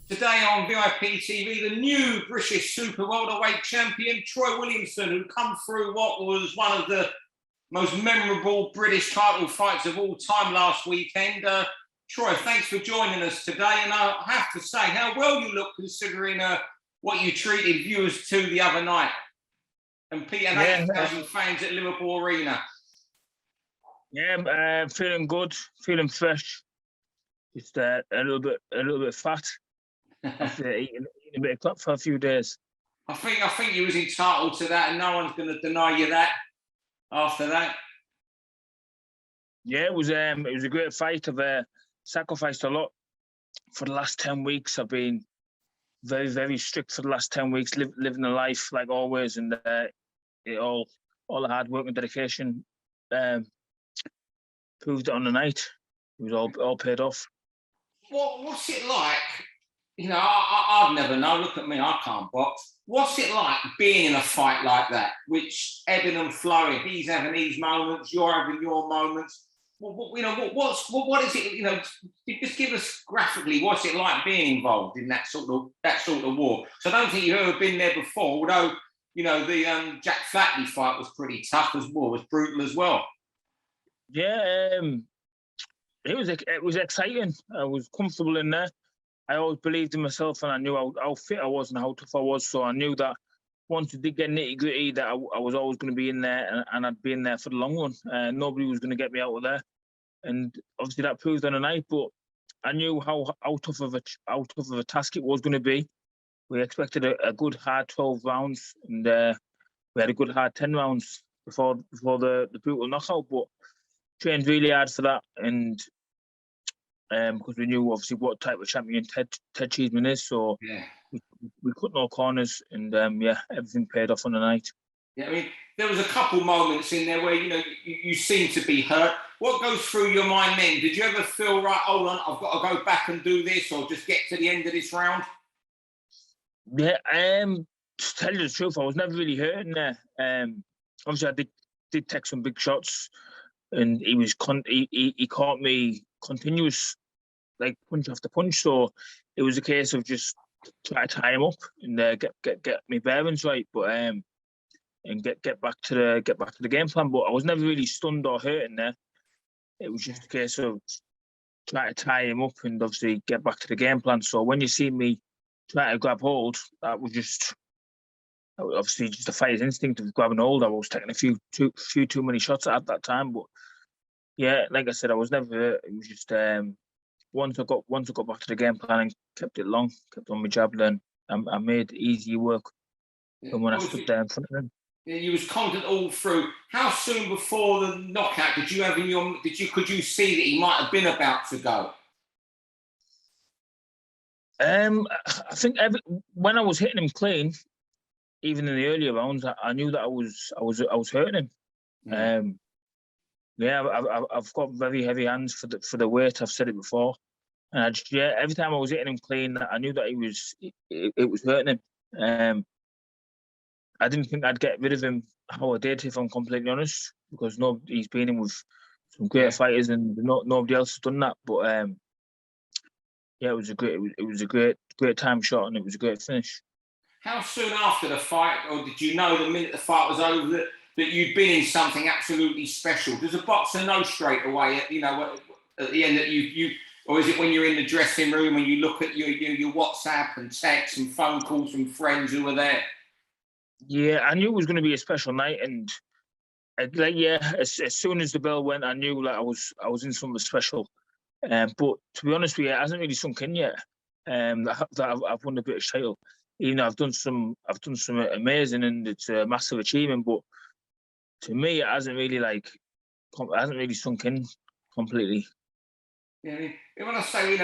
Today on VIP TV, the new British Super-Welterweight champion, Troy Williamson, who come through what was one of the most memorable British title fights of all time last weekend. Troy, thanks for joining us today. And I have to say, how well you look considering what you treated viewers to the other night. And 8,000 fans at Liverpool Arena. Yeah, feeling good, feeling fresh. Just a little bit fat after eating a bit of crap for a few days. I think you was entitled to that, and no one's going to deny you that. After that, yeah, it was a great fight. I've sacrificed a lot for the last 10 weeks. I've been very, very strict for the last 10 weeks, living a life like always, and all the hard work and dedication proved it on the night. It was all paid off. What's it like? You know, I'd never know. Look at me, I can't box. What's it like being in a fight like that, which ebbing and flowing? He's having these moments, you're having your moments. What is it? You know, just give us graphically what's it like being involved in that sort of war. So I don't think you've ever been there before. Although you know the Jack Flatley fight was pretty tough as well, was brutal as well. Yeah, it was exciting. I was comfortable in there. I always believed in myself, and I knew how fit I was and how tough I was. So I knew that once it did get nitty-gritty, that I was always going to be in there, and I'd be in there for the long run. Nobody was going to get me out of there, and obviously that proved on the night. But I knew how tough of a task it was going to be. We expected a good hard 12 rounds, and we had a good hard 10 rounds before the brutal knockout. But trained really hard for that, and because we knew obviously what type of champion Ted Cheeseman is, so yeah, we cut no corners, and everything paid off on the night. Yeah, I mean, there was a couple moments in there where you seemed to be hurt. What goes through your mind then? Did you ever feel right? Hold on, I've got to go back and do this, or just get to the end of this round? Yeah, to tell you the truth, I was never really hurting there. Obviously, I did take some big shots, and he caught me continuous, like punch after punch. So it was a case of just try to tie him up and get me bearings right, but and get back to the game plan. But I was never really stunned or hurting there. It was just a case of try to tie him up and obviously get back to the game plan. So when you see me try to grab hold, that was obviously just a fighter's instinct of grabbing hold. I was taking a few too many shots at that time, but yeah, like I said, I was never. It was just once I got back to the game plan and kept it long, kept on my jab, then I made easy work. Yeah. And when I stood there in front of him, yeah, you was confident all through. How soon before the knockout could you see that he might have been about to go? I think when I was hitting him clean, even in the earlier rounds, I knew that I was hurting him. Yeah. I've got very heavy hands for the weight. I've said it before, and every time I was hitting him clean, I knew that it was hurting him. I didn't think I'd get rid of him how I did, if I'm completely honest, because he's been in with some great fighters, and nobody else has done that. But yeah, it was a great time shot, and it was a great finish. How soon after the fight, or did you know the minute the fight was over that you'd been in something absolutely special? Does a boxer know straight away, at the end that you, or is it when you're in the dressing room and you look at your WhatsApp and texts and phone calls from friends who were there? Yeah, I knew it was going to be a special night, and as soon as the bell went, I knew that I was in something special. But to be honest with you, it hasn't really sunk in yet. That I've won the British title. I've done some amazing, and it's a massive achievement. But to me, it hasn't really sunk in completely. Yeah, when I say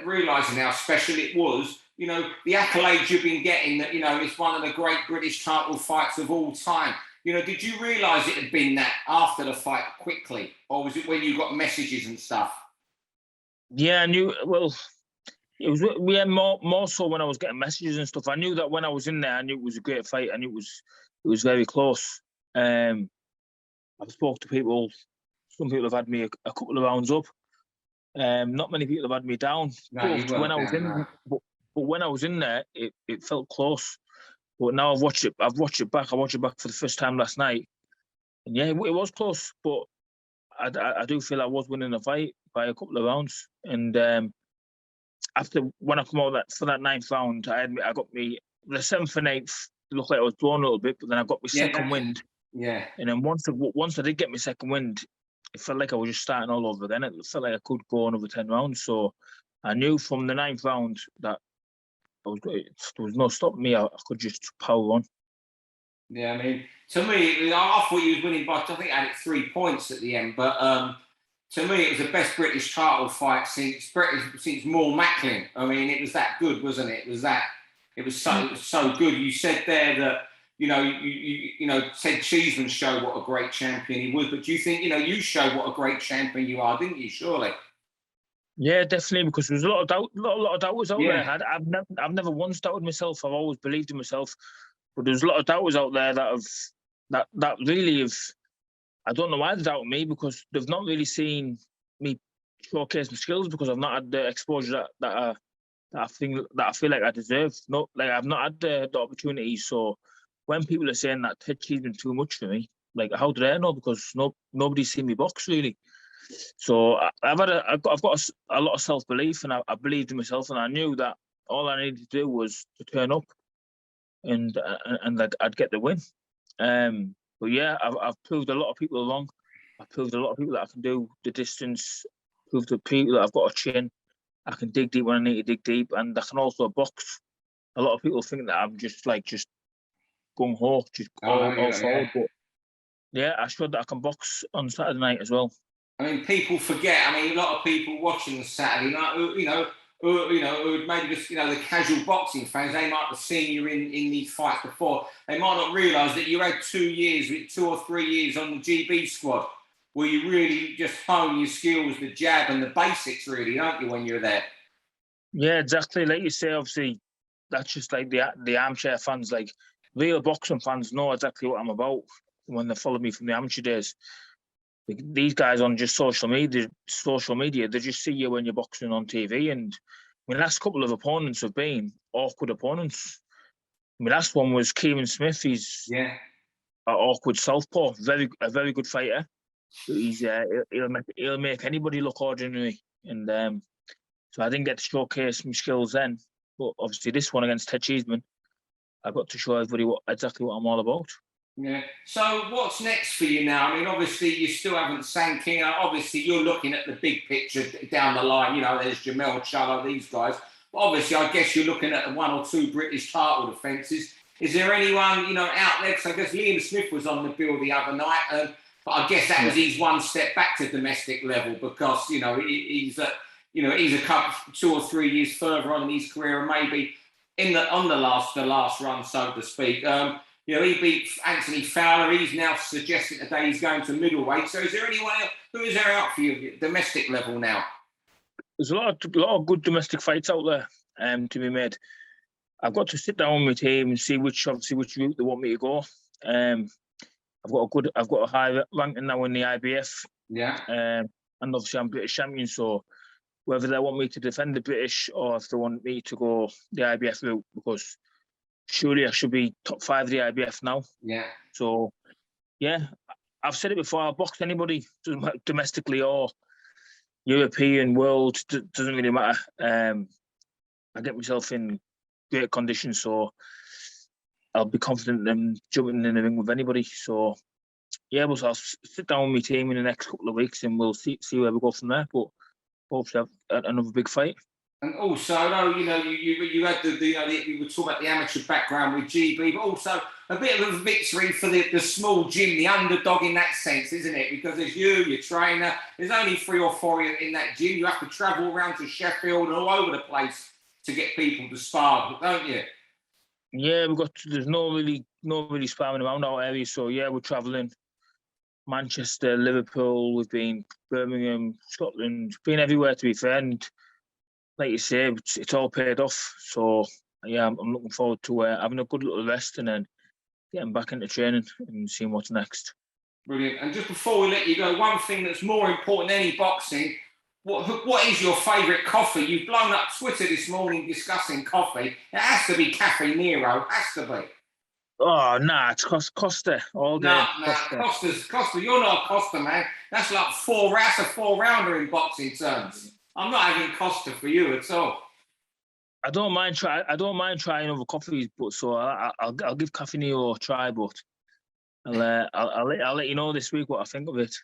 realising how special it was, the accolades you've been getting, that it's one of the great British title fights of all time. Did you realise it had been that after the fight quickly, or was it when you got messages and stuff? Yeah, I knew. Well, it was more so when I was getting messages and stuff. I knew that when I was in there, I knew it was a great fight, and it was very close. I've spoke to people. Some people have had me a couple of rounds up. Not many people have had me down. No, you But when weren't I was down, in, no. but when I was in there, it felt close. But now I've watched it back. I watched it back for the first time last night, and yeah, it was close. But I do feel I was winning the fight by a couple of rounds. And after when I come out for that ninth round, I got me the seventh and eighth. It looked like I was blown a little bit, but then I got my second wind. Yeah. And then once I did get my second wind, it felt like I was just starting all over. Then it felt like I could go another 10 rounds. So I knew from the ninth round that there was no stopping me. I could just power on. Yeah, I mean, to me, I thought he was winning by, I think I had it 3 points at the end, but to me, it was the best British title fight since Moore Macklin. I mean, it was that good, wasn't it? It was so good. You said there that, you know, Ted Cheeseman showed what a great champion he was, but do you think, you showed what a great champion you are, didn't you, surely? Yeah, definitely, because there was a lot of doubters out there. I've never once doubted myself. I've always believed in myself. But there's a lot of doubters out there that really have. I don't know why they doubt me, because they've not really seen me showcase my skills, because I've not had the exposure that I feel like I deserve. No, like I've not had the opportunities. So when people are saying that Ted Cheeseman's too much for me, like how did I know? Because nobody's seen me box really. So I've got a lot of self-belief, and I believed in myself, and I knew that all I needed to do was to turn up, and like I'd get the win. But yeah, I've proved a lot of people wrong. I've proved a lot of people that I can do the distance. Proved to people that I've got a chin. I can dig deep when I need to dig deep, and I can also box. A lot of people think that I'm just gung ho, just all forward. But yeah, I showed that I can box on Saturday night as well. I mean, people forget. I mean, a lot of people watching the Saturday night, who maybe just, the casual boxing fans, they might have seen you in these fights before. They might not realise that you had 2 or 3 years on the GB squad, where you really just hone your skills, the jab and the basics, really, don't you, when you're there? Yeah, exactly. Like you say, obviously, that's just like the armchair fans. Like real boxing fans know exactly what I'm about when they follow me from the amateur days. Like, these guys on just social media, they just see you when you're boxing on TV. And my last couple of opponents have been awkward opponents. My last one was Kieran Smith. He's an awkward southpaw, a very good fighter. He's he'll make anybody look ordinary. And so I didn't get to showcase my skills then. But obviously this one against Ted Cheeseman, I got to show everybody exactly what I'm all about. Yeah. So what's next for you now? I mean, obviously you still haven't sank in. Obviously you're looking at the big picture down the line. There's Jamel Chuller, these guys. But obviously, I guess you're looking at 1 or 2 British title defences. Is there anyone, out there? Because I guess Liam Smith was on the bill the other night, but I guess that was his one step back to domestic level, because he's a couple 2 or 3 years further on in his career, and maybe on the last run, so to speak. He beat Anthony Fowler. He's now suggesting today he's going to middleweight. So is there anyone else? Who is there out for you at domestic level now? There's a lot of good domestic fights out there to be made. I've got to sit down with my team and see which route they want me to go. I've got a high ranking now in the IBF. Yeah. And obviously I'm British champion, so whether they want me to defend the British or if they want me to go the IBF route, because surely I should be top 5 of the IBF now. Yeah. So, yeah, I've said it before. I'll box anybody, domestically or European, world, doesn't really matter. I get myself in great condition, so I'll be confident in jumping in the ring with anybody. So, yeah, I'll sit down with my team in the next couple of weeks and we'll see where we go from there. But hopefully have another big fight. And also, I know, you had we were talking about the amateur background with GB, but also a bit of a victory for the small gym, the underdog in that sense, isn't it? Because there's your trainer, there's only 3 or 4 in that gym. You have to travel around to Sheffield and all over the place to get people to spar, don't you? Yeah, there's no really sparring around our area, so yeah, we're travelling. Manchester, Liverpool, we've been Birmingham, Scotland, been everywhere to be fair, and like you say, it's all paid off. So yeah, I'm looking forward to having a good little rest and then getting back into training and seeing what's next. Brilliant. And just before we let you go, one thing that's more important than any boxing, What is your favourite coffee? You've blown up Twitter this morning discussing coffee. It has to be Cafe Nero. Has to be. Oh, nah, it's Costa all day. No, Costa. You're not a Costa, man. That's like that's a 4-rounder in boxing terms. I'm not having Costa for you at all. I don't mind trying other coffees, but so I'll give Cafe Nero a try. But I'll let you know this week what I think of it.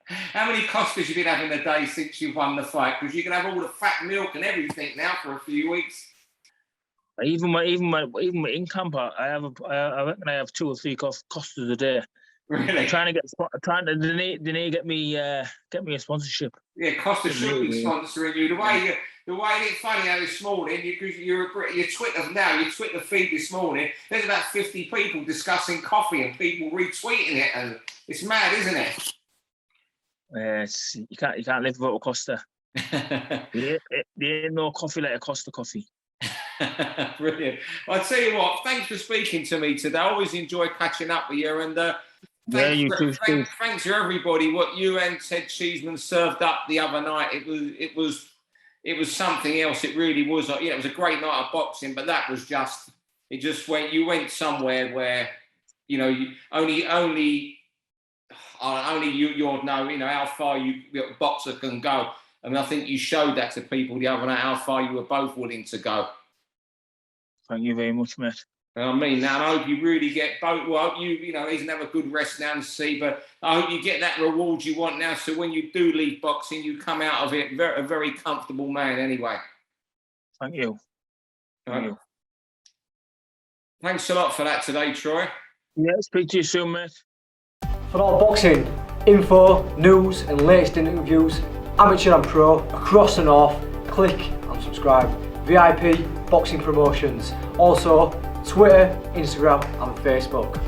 How many Costas you been having a day since you won the fight? Because you can have all the fat milk and everything now for a few weeks. Even my in camp, I reckon I have 2 or 3 Costas a day. Really? I'm trying to they need get me a sponsorship. Yeah, Costa should be sponsoring you. The way it's funny how this morning, because your Twitter feed this morning, there's about 50 people discussing coffee and people retweeting it, and it's mad, isn't it? You can't live without a Costa. There ain't no coffee like a Costa coffee. Brilliant. I'll tell you what, thanks for speaking to me today. I always enjoy catching up with you, and thanks for everybody. What you and Ted Cheeseman served up the other night, it was something else. It really was. It was a great night of boxing, but that was you went somewhere where only you'll know how far a boxer can go. I mean, I think you showed that to people the other night, how far you were both willing to go. Thank you very much, mate. I mean, now I hope you really get both. Well, he's gonna have a good rest now and see, but I hope you get that reward you want now. So when you do leave boxing, you come out of it a very comfortable man. Anyway. Thank you. Thank you. Thanks a lot for that today, Troy. Yeah, speak to you soon, mate. For all boxing info, news, and latest interviews, amateur and pro across the north, click and subscribe. VIP Boxing Promotions. Also, Twitter, Instagram, and Facebook.